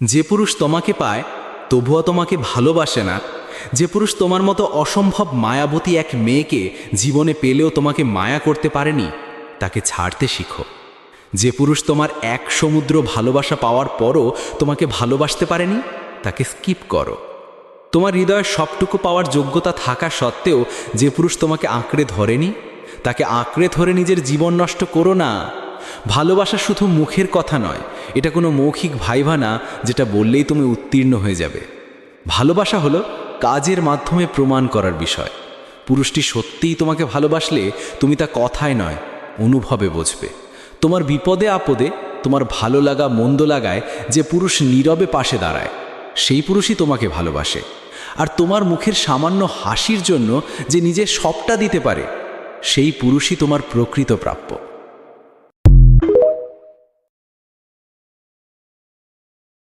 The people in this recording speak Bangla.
যে পুরুষ তোমাকে পায় তবুও তোমাকে ভালোবাসে না, যে পুরুষ তোমার মতো অসম্ভব মায়াবতী এক মেয়েকে জীবনে পেলেও তোমাকে মায়া করতে পারেনি, তাকে ছাড়তে শিখো। যে পুরুষ তোমার এক সমুদ্র ভালোবাসা পাওয়ার পরও তোমাকে ভালোবাসতে পারেনি, তাকে স্কিপ করো। তোমার হৃদয়ের সবটুকু পাওয়ার যোগ্যতা থাকা সত্ত্বেও যে পুরুষ তোমাকে আঁকড়ে ধরেনি, তাকে আঁকড়ে ধরে নিজের জীবন নষ্ট করো না। ভালোবাসা শুধু মুখের কথা নয়, এটা কোনো মৌখিক ভাইভা না যেটা বললেই তুমি উত্তীর্ণ হয়ে যাবে। ভালোবাসা হলো কাজের মাধ্যমে প্রমাণ করার বিষয়। পুরুষটি সত্যিই তোমাকে ভালোবাসলে তুমি তা কথায় নয়, অনুভবে বুঝবে। তোমার বিপদে আপদে, তোমার ভালো লাগা মন্দ লাগায় যে পুরুষ নীরবে পাশে দাঁড়ায়, সেই পুরুষই তোমাকে ভালোবাসে। আর তোমার মুখের সামান্য হাসির জন্য যে নিজের সবটা দিতে পারে, সেই পুরুষই তোমার প্রকৃত প্রাপ্য।